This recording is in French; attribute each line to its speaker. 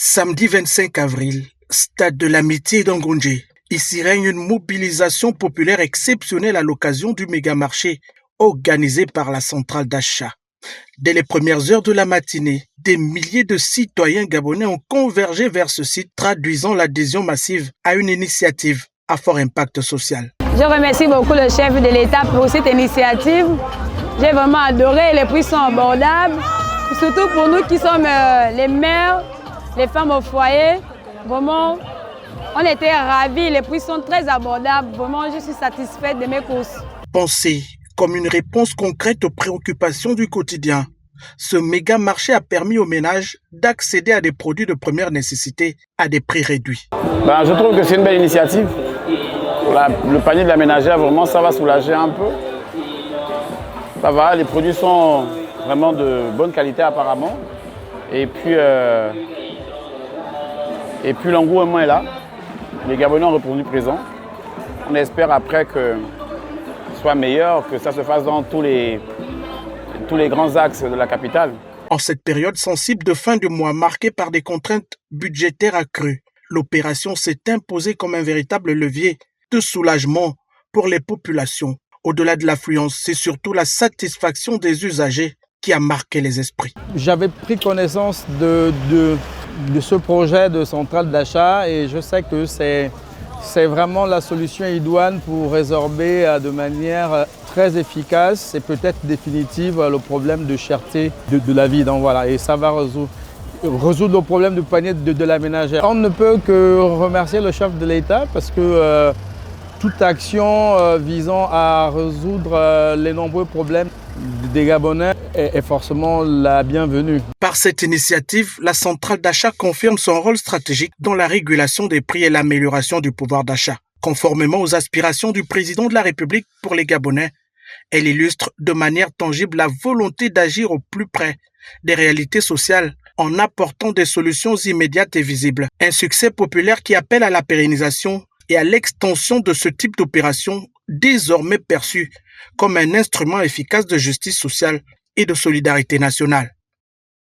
Speaker 1: Samedi 25 avril, stade de l'Amitié d'Angondje. Ici règne une mobilisation populaire exceptionnelle à l'occasion du méga-marché organisé par la centrale d'achat. Dès les premières heures de la matinée, des milliers de citoyens gabonais ont convergé vers ce site, traduisant l'adhésion massive à une initiative à fort impact social.
Speaker 2: Je remercie beaucoup le chef de l'État pour cette initiative. J'ai vraiment adoré, les prix sont abordables, surtout pour nous qui sommes les mères, les femmes au foyer. Vraiment, on était ravis, les prix sont très abordables. Vraiment, je suis satisfaite de mes courses.
Speaker 1: Pensé comme une réponse concrète aux préoccupations du quotidien, ce méga marché a permis aux ménages d'accéder à des produits de première nécessité à des prix réduits.
Speaker 3: Je trouve que c'est une belle initiative. Le panier de la ménagère, vraiment, ça va soulager un peu. Ça va, les produits sont vraiment de bonne qualité apparemment. Et puis l'engouement est là. Les Gabonais ont répondu présent. On espère après que ce soit meilleur, que ça se fasse dans tous les grands axes de la capitale.
Speaker 1: En cette période sensible de fin de mois marquée par des contraintes budgétaires accrues, l'opération s'est imposée comme un véritable levier de soulagement pour les populations. Au-delà de l'affluence, c'est surtout la satisfaction des usagers qui a marqué les esprits.
Speaker 4: J'avais pris connaissance de ce projet de centrale d'achat et je sais que c'est vraiment la solution idoine pour résorber de manière très efficace et peut-être définitive le problème de cherté de la vie. Donc voilà, et ça va résoudre le problème du panier de la ménagère. On ne peut que remercier le chef de l'État parce que toute action visant à résoudre les nombreux problèmes des Gabonais est forcément la bienvenue.
Speaker 1: Par cette initiative, la centrale d'achat confirme son rôle stratégique dans la régulation des prix et l'amélioration du pouvoir d'achat. Conformément aux aspirations du président de la République pour les Gabonais, elle illustre de manière tangible la volonté d'agir au plus près des réalités sociales en apportant des solutions immédiates et visibles. Un succès populaire qui appelle à la pérennisation et à l'extension de ce type d'opération désormais perçu comme un instrument efficace de justice sociale et de solidarité nationale.